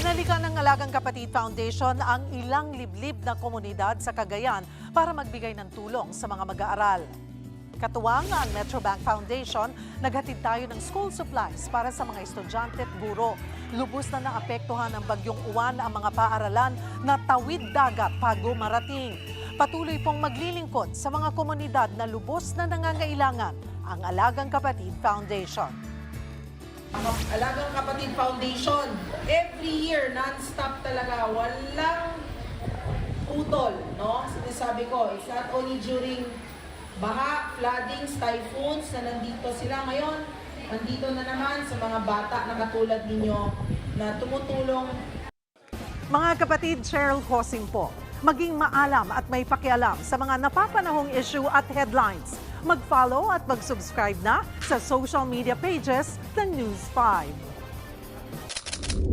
Binalikan ng Alagang Kapatid Foundation ang ilang liblib na komunidad sa Cagayan para magbigay ng tulong sa mga mag-aaral. Katuwang ang Metrobank Foundation, naghatid tayo ng school supplies para sa mga estudyante at guro. Lubos na naapektuhan ng bagyong uwan ang mga paaralan na tawid dagat bago marating. Patuloy pong maglilingkod sa mga komunidad na lubos na nangangailangan ang Alagang Kapatid Foundation. Ang Alagang Kapatid Foundation, every year, non-stop talaga, walang putol, no? Sinasabi ko, it's not only during baha, floodings, typhoons na nandito sila ngayon, nandito na naman sa mga bata na katulad ninyo na tumutulong. Mga kapatid, Cheryl Cosing po, maging maalam at may pakialam sa mga napapanahong issue at headlines. Mag-follow at mag-subscribe na sa social media pages ng News 5.